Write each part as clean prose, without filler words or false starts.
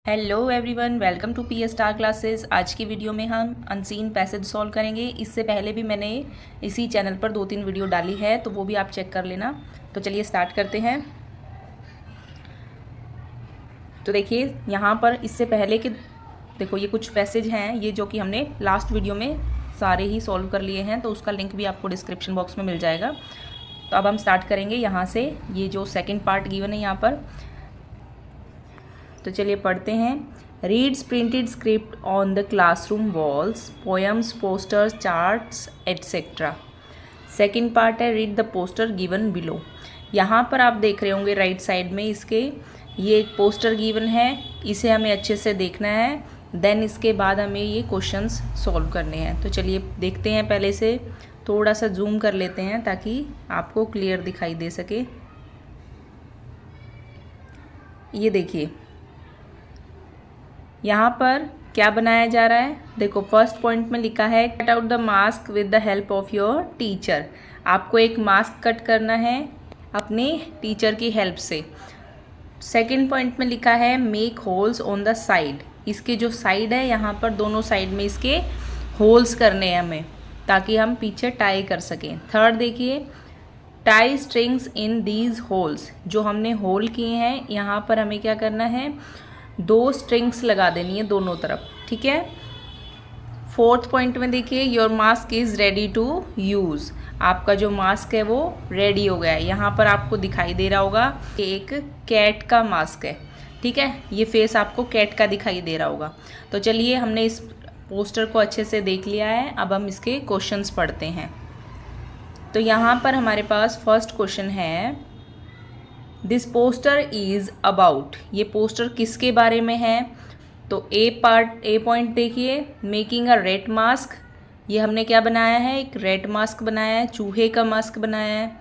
Hello everyone, welcome to P star classes. आज की video में हम अनसीन पैसेज सॉल्व करेंगे। इससे पहले भी मैंने इसी चैनल पर 2-3 वीडियो डाली है, तो वो भी आप चेक कर लेना। तो चलिए स्टार्ट करते हैं। तो देखिए यहाँ पर इससे पहले कि देखो ये कुछ पैसेज हैं, ये जो कि हमने लास्ट वीडियो में सारे ही सॉल्व कर लिए हैं, तो उसका लिंक भी आपको डिस्क्रिप्शन बॉक्स में मिल जाएगा। तो अब हम स्टार्ट करेंगे यहाँ से। ये जो सेकेंड पार्ट गिवन है यहाँ पर, तो चलिए पढ़ते हैं। Reads printed script on the classroom walls, poems, posters, charts etcetera. Second part है read the poster given below. यहाँ पर आप देख रहे होंगे राइट साइड में इसके ये एक पोस्टर गिवन है, इसे हमें अच्छे से देखना है। देन इसके बाद हमें ये क्वेश्चंस सॉल्व करने हैं। तो चलिए देखते हैं। पहले से थोड़ा सा जूम कर लेते हैं ताकि आपको क्लियर दिखाई दे सके। ये देखिए यहाँ पर क्या बनाया जा रहा है। देखो फर्स्ट पॉइंट में लिखा है cut out the mask with the help of your teacher. आपको एक मास्क कट करना है अपने टीचर की हेल्प से। सेकंड पॉइंट में लिखा है make holes on the side. इसके जो साइड है यहाँ पर दोनों साइड में इसके होल्स करने हैं हमें, ताकि हम पीछे टाई कर सकें। थर्ड देखिए tie strings in these holes. जो हमने होल किए हैं यहाँ पर हमें क्या करना है, 2 स्ट्रिंग्स लगा देनी है दोनों तरफ, ठीक है। फोर्थ पॉइंट में देखिए your mask is ready to use. आपका जो मास्क है वो रेडी हो गया है। यहाँ पर आपको दिखाई दे रहा होगा कि एक कैट का मास्क है, ठीक है। ये फेस आपको कैट का दिखाई दे रहा होगा। तो चलिए हमने इस पोस्टर को अच्छे से देख लिया है, अब हम इसके क्वेश्चंस पढ़ते हैं। तो यहाँ पर हमारे पास फर्स्ट क्वेश्चन है दिस पोस्टर इज़ अबाउट। ये पोस्टर किसके बारे में है। तो ए पॉइंट देखिए मेकिंग अ रेड मास्क। ये हमने क्या बनाया है, एक रेड मास्क बनाया है, चूहे का मास्क बनाया है,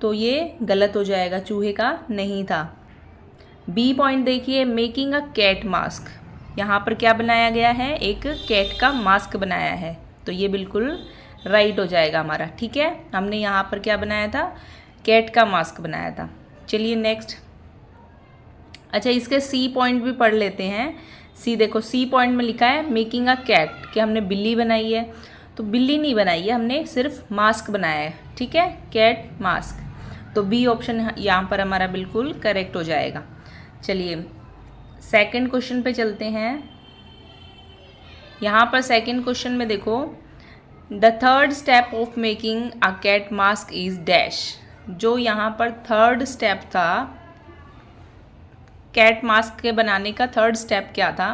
तो ये गलत हो जाएगा, चूहे का नहीं था। बी पॉइंट देखिए मेकिंग अ कैट मास्क। यहाँ पर क्या बनाया गया है, एक कैट का मास्क बनाया है, तो ये बिल्कुल राइट हो जाएगा हमारा, ठीक है। हमने यहाँ पर क्या बनाया था, कैट का मास्क बनाया था। चलिए नेक्स्ट। अच्छा इसके सी पॉइंट भी पढ़ लेते हैं। सी देखो, सी पॉइंट में लिखा है मेकिंग अ कैट, कि हमने बिल्ली बनाई है। तो बिल्ली नहीं बनाई है, हमने सिर्फ मास्क बनाया है, ठीक है, कैट मास्क। तो बी ऑप्शन यहाँ पर हमारा बिल्कुल करेक्ट हो जाएगा। चलिए सेकंड क्वेश्चन पे चलते हैं। यहाँ पर सेकंड क्वेश्चन में देखो the third step of making a cat mask is dash. जो यहाँ पर थर्ड स्टेप था कैट मास्क के बनाने का, थर्ड स्टेप क्या था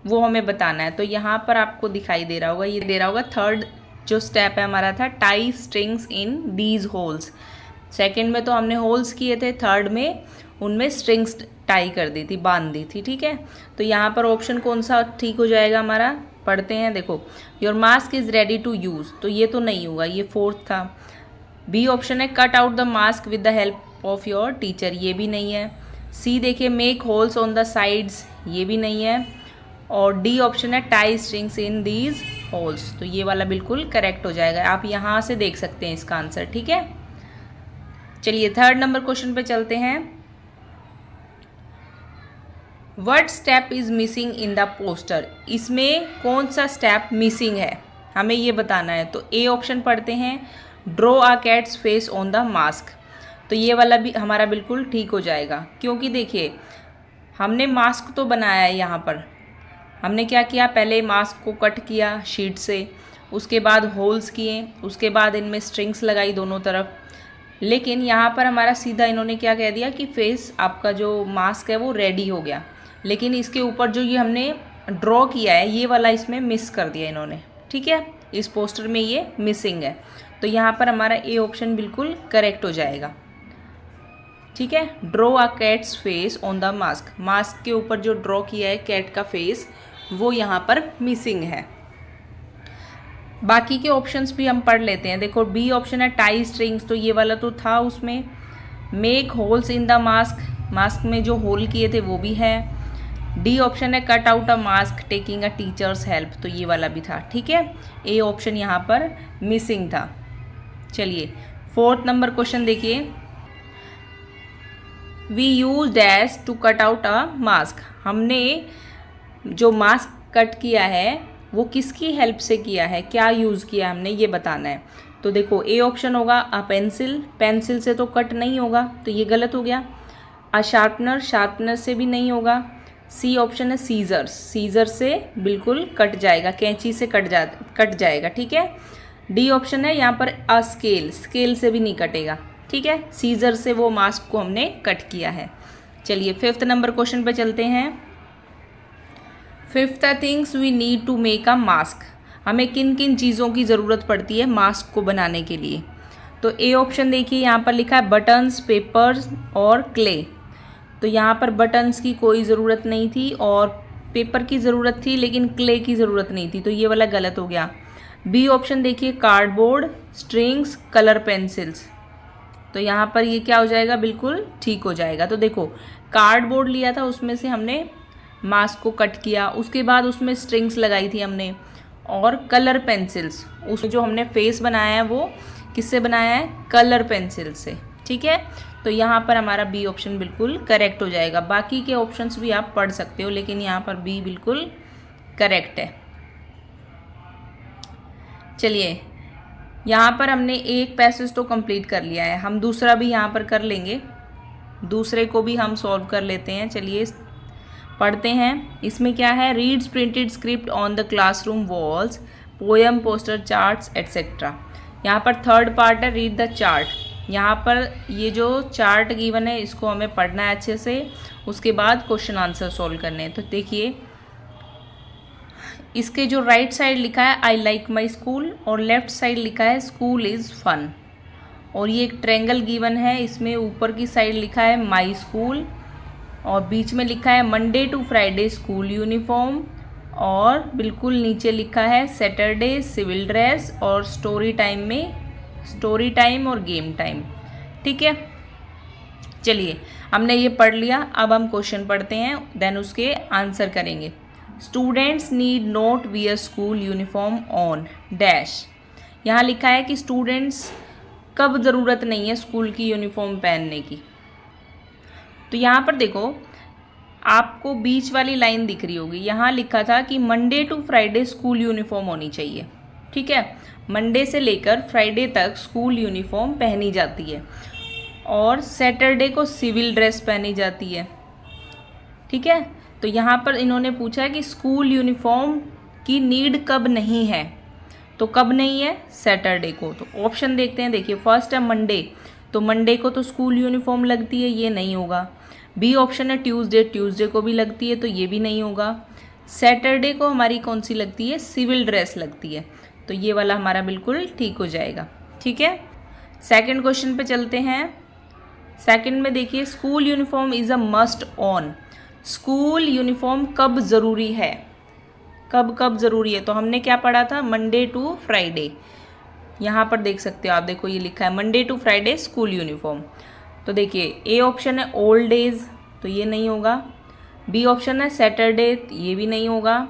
वो हमें बताना है। तो यहाँ पर आपको दिखाई दे रहा होगा, ये दे रहा होगा थर्ड जो स्टेप है हमारा था tie strings in these holes. Second में तो हमने होल्स किए थे, थर्ड में उनमें स्ट्रिंग्स टाई कर दी थी, बांध दी थी, ठीक है। तो यहाँ पर ऑप्शन कौन सा ठीक हो जाएगा हमारा, पढ़ते हैं। देखो your mask is ready to use, तो ये तो नहीं होगा, ये फोर्थ था। बी ऑप्शन है cut out the mask with the help of your teacher, ये भी नहीं है। सी देखिए make holes on the sides, ये भी नहीं है। और डी ऑप्शन है tie strings in these holes, तो ये वाला बिल्कुल करेक्ट हो जाएगा। आप यहाँ से देख सकते हैं इसका आंसर, ठीक है। चलिए थर्ड नंबर क्वेश्चन पे चलते हैं। What step is missing in the poster. इसमें कौन सा स्टेप मिसिंग है हमें ये बताना है। तो ए ऑप्शन पढ़ते हैं draw a cats face on the mask. तो ये वाला भी हमारा बिल्कुल ठीक हो जाएगा, क्योंकि देखिए हमने मास्क तो बनाया है। यहाँ पर हमने क्या किया, पहले मास्क को कट किया शीट से, उसके बाद होल्स किए, उसके बाद इनमें स्ट्रिंग्स लगाई दोनों तरफ। लेकिन यहाँ पर हमारा सीधा इन्होंने क्या कह दिया कि फेस आपका जो मास्क है वो रेडी हो गया, लेकिन इसके ऊपर जो ये हमने ड्रॉ किया है ये वाला इसमें मिस कर दिया इन्होंने, ठीक है। इस पोस्टर में ये मिसिंग है, तो यहाँ पर हमारा ए ऑप्शन बिल्कुल करेक्ट हो जाएगा, ठीक है। Draw a cats face on the mask, mask के ऊपर जो ड्रॉ किया है कैट का फेस वो यहाँ पर मिसिंग है। बाकी के ऑप्शंस भी हम पढ़ लेते हैं। देखो बी ऑप्शन है टाई स्ट्रिंग्स, तो ये वाला तो था उसमें। Make holes in the mask, mask में जो होल किए थे वो भी है। डी ऑप्शन है cut out a mask taking a teachers help, तो ये वाला भी था, ठीक है। ए ऑप्शन यहाँ पर मिसिंग था। चलिए फोर्थ नंबर क्वेश्चन देखिए we use dash to cut out a mask. हमने जो मास्क कट किया है वो किसकी हेल्प से किया है, क्या यूज़ किया हमने, ये बताना है। तो देखो ए ऑप्शन होगा अ पेंसिल, पेंसिल से तो कट नहीं होगा तो ये गलत हो गया। अ शार्पनर, शार्पनर से भी नहीं होगा। सी ऑप्शन है सीजर्स, सीजर से बिल्कुल कट जाएगा, कैंची से कट जाएगा, ठीक है। डी ऑप्शन है यहाँ पर अ स्केल, स्केल से भी नहीं कटेगा, ठीक है। सीजर से वो मास्क को हमने कट किया है। चलिए 5th नंबर क्वेश्चन पे चलते हैं। 5th things we need to make a mask. हमें किन किन चीज़ों की ज़रूरत पड़ती है मास्क को बनाने के लिए। तो ए ऑप्शन देखिए यहाँ पर लिखा है बटन्स, पेपर्स और क्ले। तो यहाँ पर बटन्स की कोई ज़रूरत नहीं थी और पेपर की ज़रूरत थी लेकिन क्ले की ज़रूरत नहीं थी, तो ये वाला गलत हो गया। बी ऑप्शन देखिए कार्डबोर्ड, स्ट्रिंग्स, कलर पेंसिल्स। तो यहाँ पर ये क्या हो जाएगा, बिल्कुल ठीक हो जाएगा। तो देखो कार्डबोर्ड लिया था, उसमें से हमने मास्क को कट किया, उसके बाद उसमें स्ट्रिंग्स लगाई थी हमने, और कलर पेंसिल्स, उसमें जो हमने फेस बनाया है वो किससे बनाया है, कलर पेंसिल से, ठीक है। तो यहाँ पर हमारा बी ऑप्शन बिल्कुल करेक्ट हो जाएगा। बाकी के ऑप्शंस भी आप पढ़ सकते हो लेकिन यहाँ पर बी बिल्कुल करेक्ट है। चलिए यहाँ पर हमने एक पैसेज तो कंप्लीट कर लिया है, हम दूसरा भी यहाँ पर कर लेंगे, दूसरे को भी हम सॉल्व कर लेते हैं। चलिए पढ़ते हैं। इसमें क्या है, reads printed script on the classroom walls, poem, poster, charts etcetera. यहाँ पर थर्ड पार्ट है रीड द चार्ट। यहाँ पर ये जो चार्ट गिवन है इसको हमें पढ़ना है अच्छे से, उसके बाद क्वेश्चन आंसर सॉल्व करने हैं। तो देखिए इसके जो राइट साइड लिखा है आई लाइक माई स्कूल और लेफ्ट साइड लिखा है स्कूल इज़ फन, और ये एक ट्रायंगल गिवन है, इसमें ऊपर की साइड लिखा है माई स्कूल और बीच में लिखा है Monday to Friday school uniform, और बिल्कुल नीचे लिखा है सैटरडे सिविल ड्रेस, और स्टोरी टाइम में स्टोरी टाइम और गेम टाइम, ठीक है। चलिए हमने ये पढ़ लिया, अब हम क्वेश्चन पढ़ते हैं देन उसके आंसर करेंगे। Students need not wear school uniform on dash. यहाँ लिखा है कि स्टूडेंट्स कब ज़रूरत नहीं है स्कूल की यूनिफॉर्म पहनने की। तो यहाँ पर देखो आपको बीच वाली लाइन दिख रही होगी, यहाँ लिखा था कि Monday to Friday school uniform होनी चाहिए, ठीक है। मंडे से लेकर फ्राइडे तक स्कूल यूनिफॉर्म पहनी जाती है और सैटरडे को सिविल ड्रेस पहनी जाती है, ठीक है। तो यहाँ पर इन्होंने पूछा है कि स्कूल यूनिफॉर्म की नीड कब नहीं है, तो कब नहीं है, सैटरडे को। तो ऑप्शन देखते हैं, देखिए फर्स्ट है मंडे, तो मंडे को तो स्कूल यूनिफॉर्म लगती है, ये नहीं होगा। बी ऑप्शन है ट्यूसडे, ट्यूसडे को भी लगती है, तो ये भी नहीं होगा। सैटरडे को हमारी कौन सी लगती है, सिविल ड्रेस लगती है, तो ये वाला हमारा बिल्कुल ठीक हो जाएगा, ठीक है। सेकंड क्वेश्चन पे चलते हैं। सेकंड में देखिए school uniform is a must on. School uniform कब ज़रूरी है, कब कब ज़रूरी है, तो हमने क्या पढ़ा था, मंडे टू फ्राइडे। यहाँ पर देख सकते हो आप, देखो ये लिखा है Monday to Friday school uniform. तो देखिए ए ऑप्शन है ओल्ड डेज, तो ये नहीं होगा। बी ऑप्शन है सैटरडे, ये भी नहीं होगा।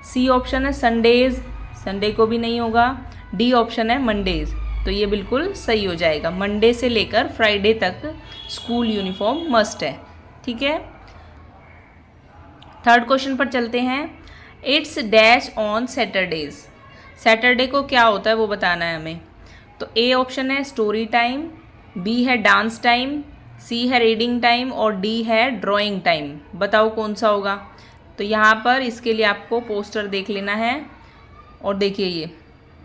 सी ऑप्शन है संडेज, संडे को भी नहीं होगा। डी ऑप्शन है मंडेज, तो ये बिल्कुल सही हो जाएगा। मंडे से लेकर फ्राइडे तक स्कूल यूनिफॉर्म मस्ट है, ठीक है। थर्ड क्वेश्चन पर चलते हैं। It's dash on Saturdays. Saturday को क्या होता है वो बताना है हमें। तो ए ऑप्शन है स्टोरी टाइम, बी है डांस टाइम, सी है रीडिंग टाइम और डी है ड्राइंग टाइम। बताओ कौन सा होगा। तो यहाँ पर इसके लिए आपको पोस्टर देख लेना है, और देखिए ये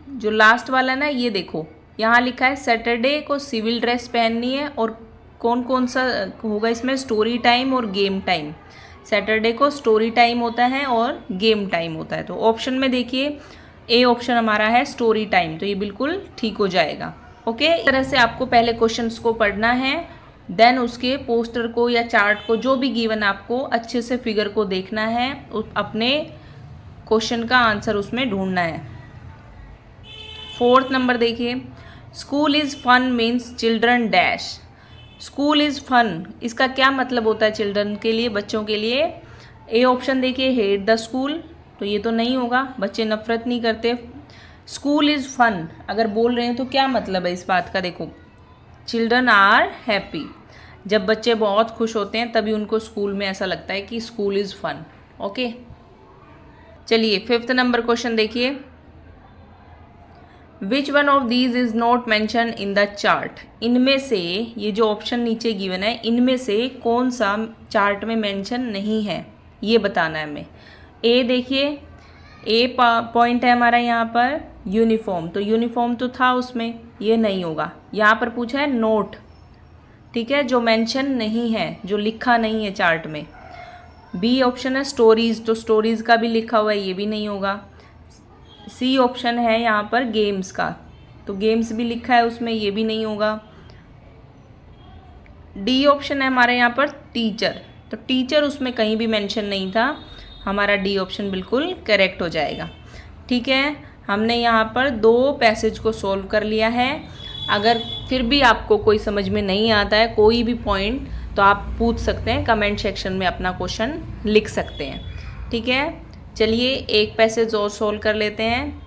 जो लास्ट वाला ना, ये देखो यहाँ लिखा है सैटरडे को सिविल ड्रेस पहननी है, और कौन कौन सा होगा इसमें, स्टोरी टाइम और गेम टाइम। सैटरडे को स्टोरी टाइम होता है और गेम टाइम होता है। तो ऑप्शन में देखिए ए ऑप्शन हमारा है स्टोरी टाइम, तो ये बिल्कुल ठीक हो जाएगा। ओके, इस तरह से आपको पहले क्वेश्चंस को पढ़ना है, देन उसके पोस्टर को या चार्ट को जो भी गिवन आपको अच्छे से फिगर को देखना है, अपने क्वेश्चन का आंसर उसमें ढूंढना है। फोर्थ नंबर देखिए, school is fun means children dash. School is fun, इसका क्या मतलब होता है चिल्ड्रन के लिए, बच्चों के लिए। ए ऑप्शन देखिए हेट द स्कूल, तो ये तो नहीं होगा, बच्चे नफरत नहीं करते। स्कूल इज़ फन अगर बोल रहे हैं तो क्या मतलब है इस बात का, देखो चिल्ड्रन आर हैप्पी। जब बच्चे बहुत खुश होते हैं तभी उनको स्कूल में ऐसा लगता है कि स्कूल इज़ फन। ओके, चलिए 5th नंबर क्वेश्चन देखिए। Which one of these is not mention in the chart. इनमें से, ये जो ऑप्शन नीचे गिवन है, इनमें से कौन सा चार्ट में मेंशन नहीं है, ये बताना है हमें। ए देखिए, ए पॉइंट है हमारा यहाँ पर यूनिफॉर्म, तो यूनिफॉर्म तो था उसमें, ये नहीं होगा। यहाँ पर पूछा है नोट, ठीक है, जो मेंशन नहीं है, जो लिखा नहीं है चार्ट में। बी ऑप्शन है स्टोरीज़, तो स्टोरीज़ का भी लिखा हुआ है, ये भी नहीं होगा। सी ऑप्शन है यहाँ पर गेम्स का, तो गेम्स भी लिखा है उसमें, ये भी नहीं होगा। डी ऑप्शन है हमारे यहाँ पर टीचर, तो टीचर उसमें कहीं भी मेंशन नहीं था, हमारा डी ऑप्शन बिल्कुल करेक्ट हो जाएगा। ठीक है, हमने यहाँ पर 2 पैसेज को सॉल्व कर लिया है। अगर फिर भी आपको कोई समझ में नहीं आता है कोई भी पॉइंट, तो आप पूछ सकते हैं, कमेंट सेक्शन में अपना क्वेश्चन लिख सकते हैं। ठीक है, चलिए एक पैसेज और सॉल्व कर लेते हैं।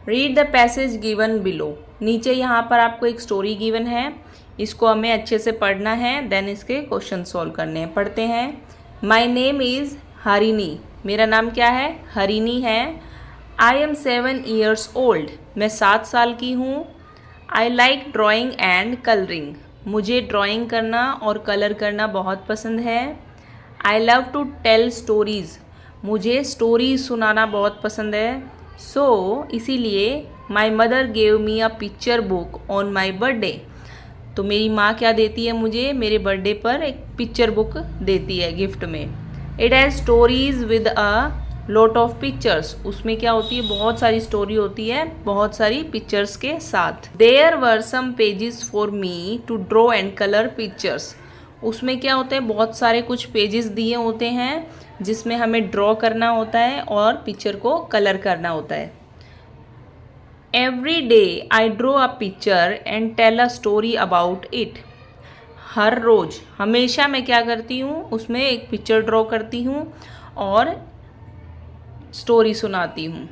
Read the passage given below. नीचे यहाँ पर आपको एक स्टोरी गिवन है, इसको हमें अच्छे से पढ़ना है, देन इसके क्वेश्चन सॉल्व करने हैं। पढ़ते हैं। माई नेम इज़ हरिणी, मेरा नाम क्या है? हरिणी है। आई एम 7 years old, मैं 7 साल की हूँ। I like drawing and colouring, मुझे ड्राइंग करना और कलर करना बहुत पसंद है। I love to tell stories, मुझे स्टोरीज सुनाना बहुत पसंद है। सो इसीलिए my mother gave me a picture book on my birthday, तो मेरी माँ क्या देती है मुझे? मेरे बर्थडे पर एक पिक्चर बुक देती है गिफ्ट में। It has stories with a lot of pictures, उसमें क्या होती है? बहुत सारी स्टोरी होती है, बहुत सारी पिक्चर्स के साथ। There were some pages for me to draw and colour pictures, उसमें क्या होते हैं? बहुत सारे कुछ पेजेस दिए होते हैं जिसमें हमें ड्रॉ करना होता है और पिक्चर को कलर करना होता है। Every day I draw a picture and tell a story about it, हर रोज़, हमेशा मैं क्या करती हूँ? उसमें एक पिक्चर ड्रॉ करती हूँ और स्टोरी सुनाती हूँ।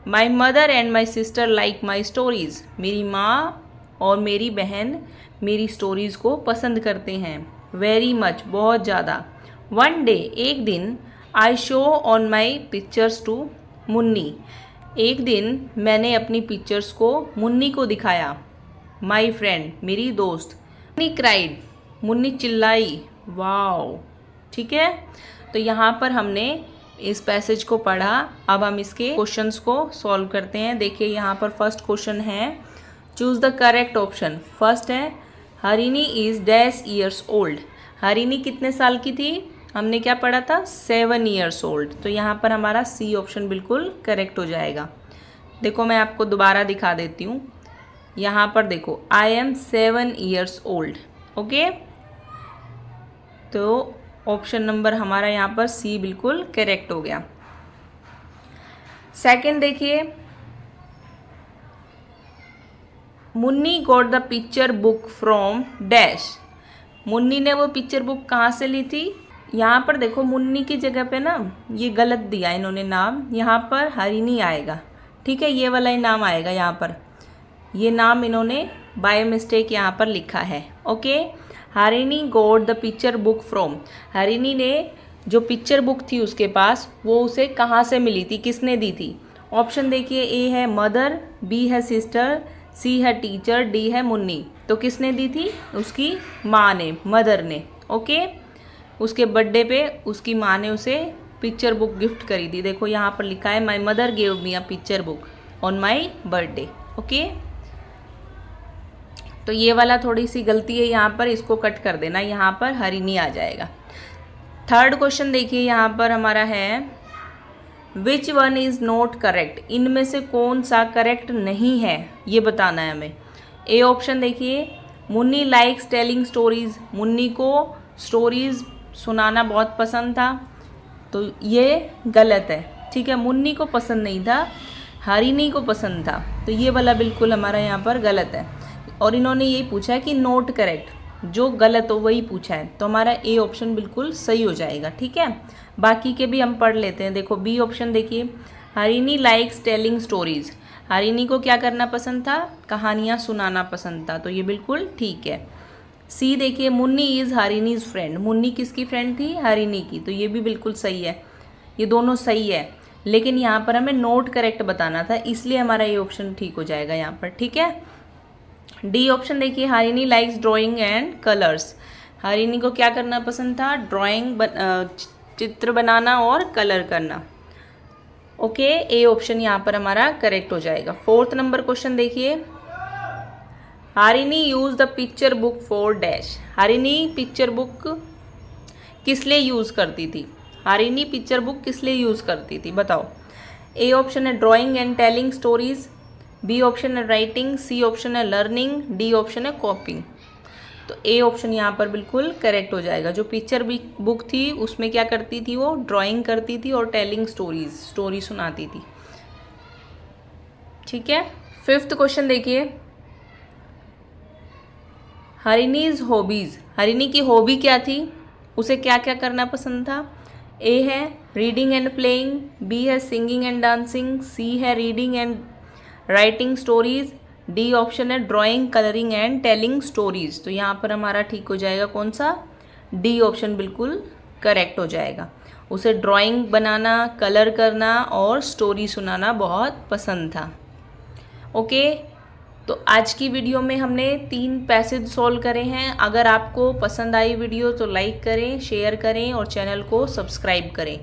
My mother and my sister like my stories, मेरी माँ और मेरी बहन मेरी स्टोरीज़ को पसंद करते हैं। वेरी मच, बहुत ज़्यादा। वन डे, एक दिन, I show on my pictures to Munni, एक दिन मैंने अपनी पिक्चर्स को मुन्नी को दिखाया। माई फ्रेंड, मेरी दोस्त। मुन्नी क्राइड, मुन्नी चिल्लाई। वाओ, ठीक है, तो यहाँ पर हमने इस पैसेज को पढ़ा। अब हम इसके क्वेश्चंस को सॉल्व करते हैं। देखिए यहाँ पर फर्स्ट क्वेश्चन है, choose the correct option. First है हरिणी इज़ डैश ईयर्स ओल्ड, हरिणी कितने साल की थी? हमने क्या पढ़ा था? 7 years old, तो यहाँ पर हमारा सी ऑप्शन बिल्कुल करेक्ट हो जाएगा। देखो मैं आपको दोबारा दिखा देती हूँ, यहाँ पर देखो I am 7 years old, okay, तो ऑप्शन नंबर हमारा यहाँ पर सी बिल्कुल करेक्ट हो गया। सेकंड देखिए, Munni got the picture book from dash, Munni ने वो पिक्चर बुक कहाँ से ली थी? यहाँ पर देखो मुन्नी की जगह पे ना ये गलत दिया इन्होंने नाम, यहाँ पर हरिणी आएगा, ठीक है, ये वाला ही नाम आएगा यहाँ पर, ये नाम इन्होंने बाय मिस्टेक यहाँ पर लिखा है। Okay, Harini got the picture book from, Harini ने जो पिक्चर बुक थी उसके पास, वो उसे कहाँ से मिली थी, किसने दी थी? ऑप्शन देखिए, ए है मदर, बी है सिस्टर, सी है टीचर, डी है मुन्नी। तो किसने दी थी? उसकी माँ ने, मदर ने। ओके, उसके बर्थडे पे उसकी माँ ने उसे पिक्चर बुक गिफ्ट करी थी। देखो यहाँ पर लिखा है माई mother gave me a picture book on my birthday. Okay, तो ये वाला थोड़ी सी गलती है यहाँ पर, इसको कट कर देना, यहाँ पर हरिणी आ जाएगा। थर्ड क्वेश्चन देखिए, यहाँ पर हमारा है which one is not correct, इनमें से कौन सा करेक्ट नहीं है ये बताना है हमें। ए ऑप्शन देखिए, Munni likes telling stories, Munni को स्टोरीज़ सुनाना बहुत पसंद था, तो ये गलत है। ठीक है, मुन्नी को पसंद नहीं था, हरिणी को पसंद था, तो ये वाला बिल्कुल हमारा यहाँ पर गलत है। और इन्होंने यही पूछा है कि नोट करेक्ट, जो गलत हो वही पूछा है, तो हमारा ए ऑप्शन बिल्कुल सही हो जाएगा। ठीक है, बाकी के भी हम पढ़ लेते हैं। देखो बी ऑप्शन देखिए, हरिणी लाइक्स टेलिंग स्टोरीज़, हारिनी को क्या करना पसंद था? कहानियाँ सुनाना पसंद था, तो ये बिल्कुल ठीक है। सी देखिए, मुन्नी इज़ हारिनीज़ फ्रेंड। मुन्नी किसकी फ्रेंड थी? हारिनी की, तो ये भी बिल्कुल सही है। ये दोनों सही है, लेकिन यहाँ पर हमें नोट करेक्ट बताना था, इसलिए हमारा ये ऑप्शन ठीक हो जाएगा यहाँ पर, ठीक है। डी ऑप्शन देखिए, हारिनी लाइक्स ड्राइंग एंड कलर्स। हारिनी को क्या करना पसंद था? ड्राइंग, चित्र बनाना और कलर करना। ओके, ए ऑप्शन यहाँ पर हमारा करेक्ट हो जाएगा। 4th नंबर क्वेश्चन देखिए, Harini use the picture book for dash. Harini picture book किस लिए यूज़ करती थी? हारिनी पिक्चर बुक किस लिए यूज़ करती थी, बताओ। ए ऑप्शन है drawing and telling stories, B option है राइटिंग, सी ऑप्शन है लर्निंग, डी ऑप्शन है कॉपिंग। तो ए ऑप्शन यहाँ पर बिल्कुल करेक्ट हो जाएगा। जो पिक्चर बुक थी उसमें क्या करती थी? वो ड्राइंग करती थी और टेलिंग स्टोरी सुनाती थी, ठीक है। 5th क्वेश्चन देखिए, हरिनीज हॉबीज़। हरिनी की हॉबी क्या थी? उसे क्या क्या करना पसंद था? ए है रीडिंग एंड प्लेइंग, बी है सिंगिंग एंड डांसिंग, सी है reading and writing stories, D option है drawing, colouring and telling stories. तो यहाँ पर हमारा ठीक हो जाएगा कौन सा? डी ऑप्शन बिल्कुल करेक्ट हो जाएगा। उसे ड्राइंग बनाना, कलर करना और स्टोरी सुनाना बहुत पसंद था। ओके, तो आज की वीडियो में हमने 3 पैसेज सॉल्व करे हैं। अगर आपको पसंद आई वीडियो तो लाइक करें, शेयर करें और चैनल को सब्सक्राइब करें।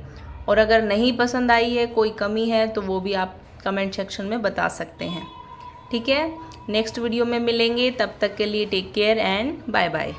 और अगर नहीं पसंद आई है, कोई कमी है, तो वो भी आप कमेंट सेक्शन में बता सकते हैं, ठीक है। नेक्स्ट वीडियो में मिलेंगे, तब तक के लिए take care and bye bye.